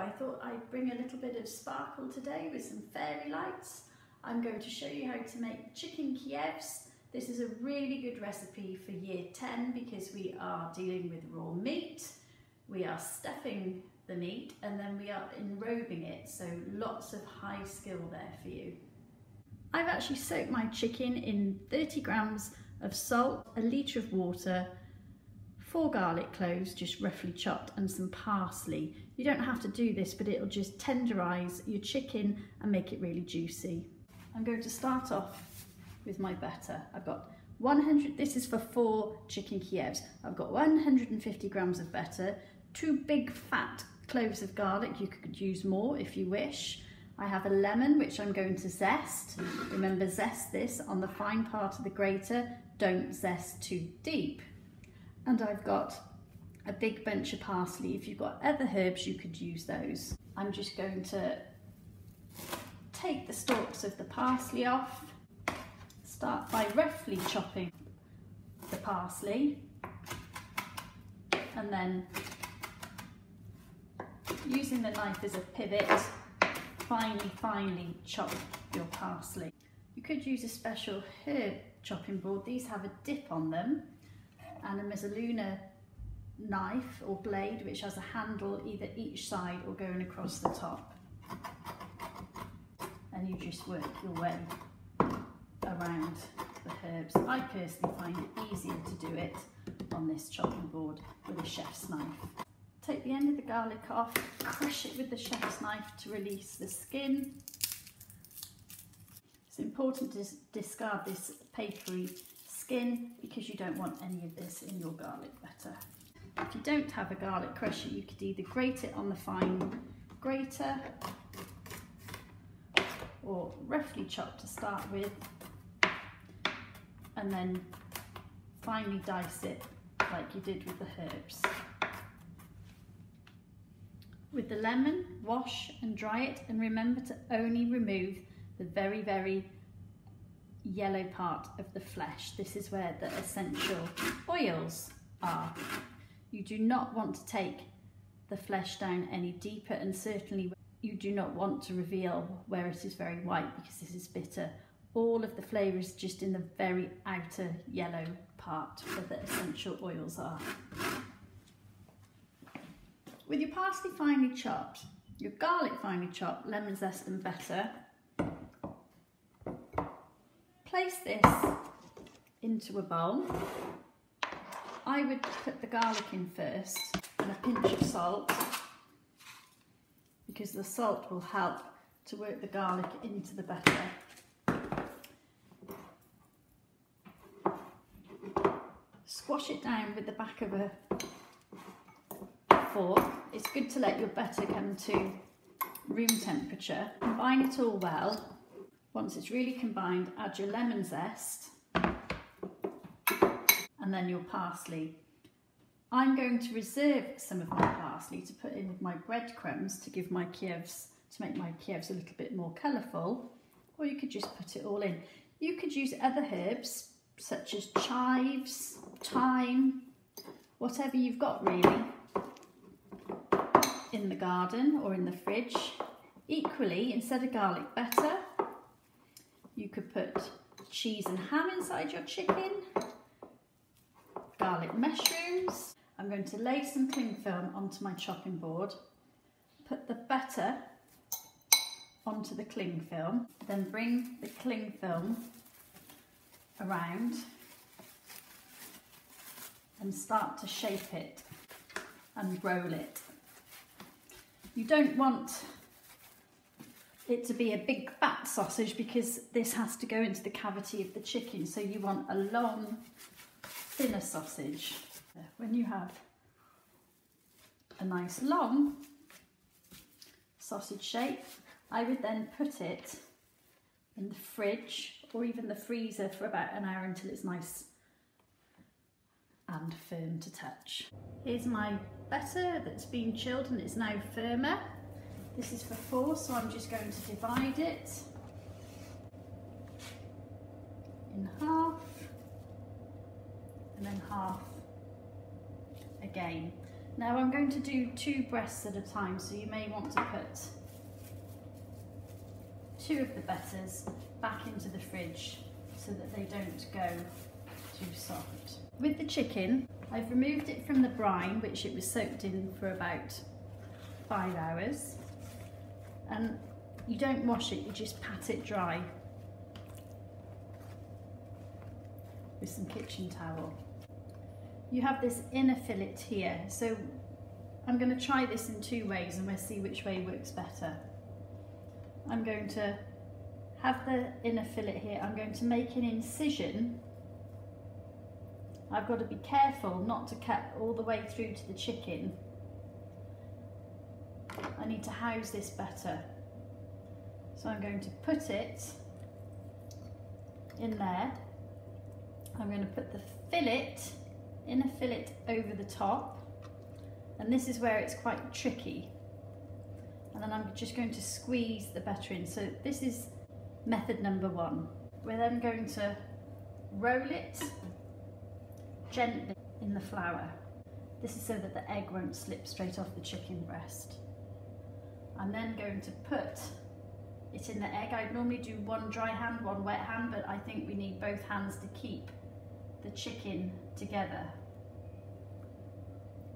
I thought I'd bring a little bit of sparkle today with some fairy lights. I'm going to show you how to make chicken Kievs. This is a really good recipe for year 10 because we are dealing with raw meat, we are stuffing the meat, and then we are enrobing it, so lots of high skill there for you. I've actually soaked my chicken in 30 grams of salt, a litre of water, 4 garlic cloves just roughly chopped, and some parsley. You don't have to do this, but it'll just tenderise your chicken and make it really juicy. I'm going to start off with my butter. I've got 100, this is for 4 chicken Kievs. I've got 150 grams of butter, 2 big fat cloves of garlic, you could use more if you wish. I have a lemon which I'm going to zest. Remember, zest this on the fine part of the grater, don't zest too deep. And I've got a big bunch of parsley. If you've got other herbs, you could use those. I'm just going to take the stalks of the parsley off. Start by roughly chopping the parsley, and then using the knife as a pivot, finely chop your parsley. You could use a special herb chopping board. These have a dip on them, and a mezzaluna knife or blade which has a handle either each side or going across the top, and you just work your way around the herbs. I personally find it easier to do it on this chopping board with a chef's knife. Take the end of the garlic off, crush it with the chef's knife to release the skin. It's important to discard this papery skin because you don't want any of this in your garlic butter. If you don't have a garlic crusher, you could either grate it on the fine grater or roughly chop to start with, and then finely dice it like you did with the herbs. With the lemon, wash and dry it, and remember to only remove the very yellow part of the flesh. This is where the essential oils are. You do not want to take the flesh down any deeper, and certainly you do not want to reveal where it is very white because this is bitter. All of the flavour is just in the very outer yellow part where the essential oils are. With your parsley finely chopped, your garlic finely chopped, lemon zest and butter, place this into a bowl. I would put the garlic in first and a pinch of salt, because the salt will help to work the garlic into the butter. Squash it down with the back of a fork. It's good to let your butter come to room temperature. Combine it all well. Once it's really combined, add your lemon zest and then your parsley. I'm going to reserve some of my parsley to put in with my breadcrumbs to give my Kievs, to make my Kievs a little bit more colourful, or you could just put it all in. You could use other herbs such as chives, thyme, whatever you've got really in the garden or in the fridge. Equally, instead of garlic butter, you could put cheese and ham inside your chicken, garlic mushrooms. I'm going to lay some cling film onto my chopping board, put the butter onto the cling film, then bring the cling film around and start to shape it and roll it. You don't want it to be a big fat sausage because this has to go into the cavity of the chicken, so you want a long, thinner sausage. When you have a nice long sausage shape, I would then put it in the fridge or even the freezer for about an hour until it's nice and firm to touch. Here's my butter that's been chilled and it's now firmer. This is for 4, so I'm just going to divide it in half and then half again. Now I'm going to do 2 breasts at a time, so you may want to put 2 of the betters back into the fridge so that they don't go too soft. With the chicken, I've removed it from the brine, which it was soaked in for about 5 hours. And you don't wash it, you just pat it dry with some kitchen towel. You have this inner fillet here, so I'm going to try this in 2 ways and we'll see which way works better. I'm going to have the inner fillet here, I'm going to make an incision. I've got to be careful not to cut all the way through to the chicken. I need to house this better. So I'm going to put it in there. I'm going to put the inner fillet over the top, and this is where it's quite tricky. And then I'm just going to squeeze the butter in. So this is method number 1. We're then going to roll it gently in the flour. This is so that the egg won't slip straight off the chicken breast. I'm then going to put it in the egg. I'd normally do 1 dry hand, 1 wet hand, but I think we need both hands to keep the chicken together.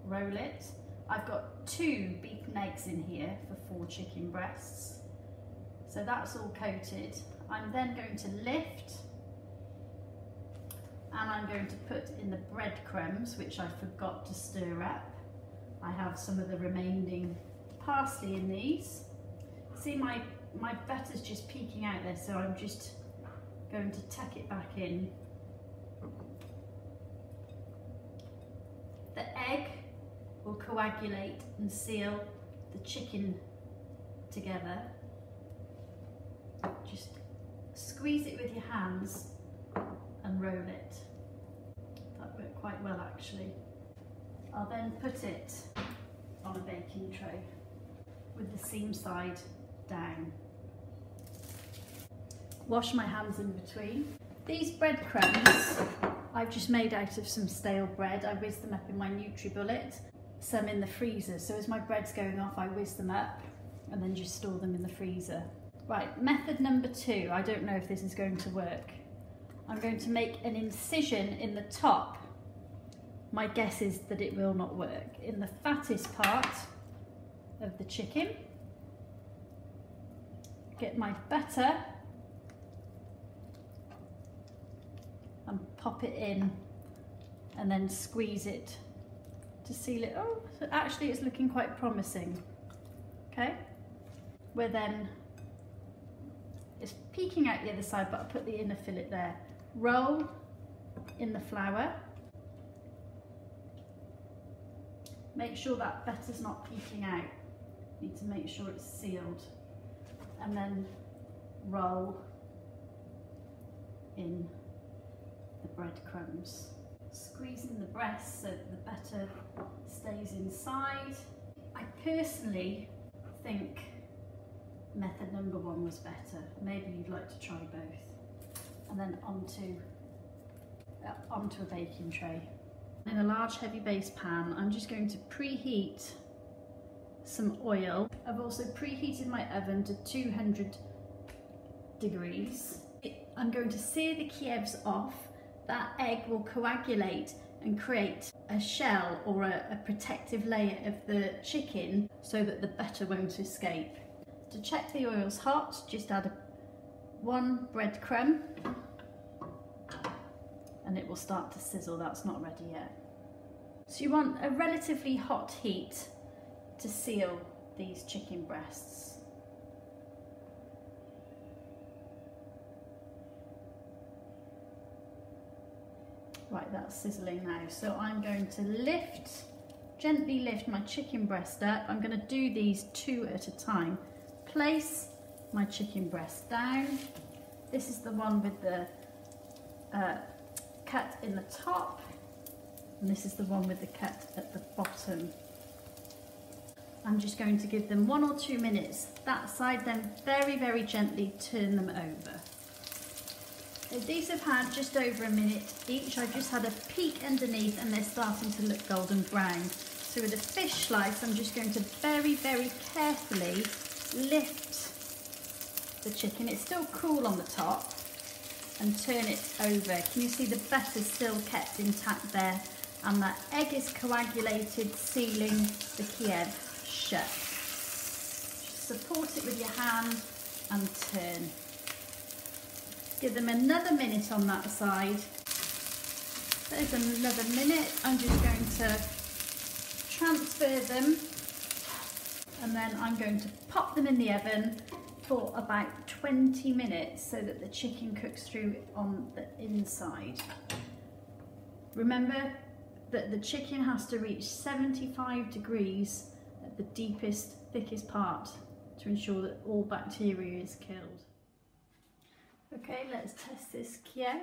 Roll it. I've got 2 beaten eggs in here for 4 chicken breasts. So that's all coated. I'm then going to lift and I'm going to put in the breadcrumbs, which I forgot to stir up. I have some of the remaining parsley in these. See, my butter's just peeking out there, so I'm just going to tuck it back in. The egg will coagulate and seal the chicken together. Just squeeze it with your hands and roll it. That worked quite well actually. I'll then put it on a baking tray with the seam side down. Wash my hands in between. These breadcrumbs I've just made out of some stale bread. I whiz them up in my NutriBullet, some in the freezer. So as my bread's going off, I whiz them up and then just store them in the freezer. Right, method number 2. I don't know if this is going to work. I'm going to make an incision in the top. My guess is that it will not work. In the fattest part of the chicken. Get my butter and pop it in and then squeeze it to seal it. Oh, so actually it's looking quite promising. Okay, we're then, it's peeking out the other side, but I'll put the inner fillet there. Roll in the flour. Make sure that butter's not peeking out. Need to make sure it's sealed. And then roll in the breadcrumbs. Squeeze in the breast so that the butter stays inside. I personally think method number 1 was better. Maybe you'd like to try both. And then onto a baking tray. In a large heavy base pan, I'm just going to preheat some oil. I've also preheated my oven to 200 degrees. I'm going to sear the Kievs off. That egg will coagulate and create a shell or a protective layer of the chicken so that the butter won't escape. To check the oil's hot, just add 1 breadcrumb and it will start to sizzle. That's not ready yet. So you want a relatively hot heat to seal these chicken breasts. Right, that's sizzling now. So I'm going to gently lift my chicken breast up. I'm going to do these 2 at a time. Place my chicken breast down. This is the one with the cut in the top, and this is the one with the cut at the bottom. I'm just going to give them 1 or 2 minutes that side, then very, very gently turn them over. These have had just over a minute each. I've just had a peek underneath and they're starting to look golden brown. So with a fish slice, I'm just going to very, very carefully lift the chicken. It's still cool on the top, and turn it over. Can you see the butter still kept intact there? And that egg is coagulated, sealing the Kiev shut. Just support it with your hand and turn. Give them another minute on that side. There's another minute. I'm just going to transfer them, and then I'm going to pop them in the oven for about 20 minutes so that the chicken cooks through on the inside. Remember that the chicken has to reach 75 degrees at the deepest, thickest part to ensure that all bacteria is killed. Okay, let's test this Kiev.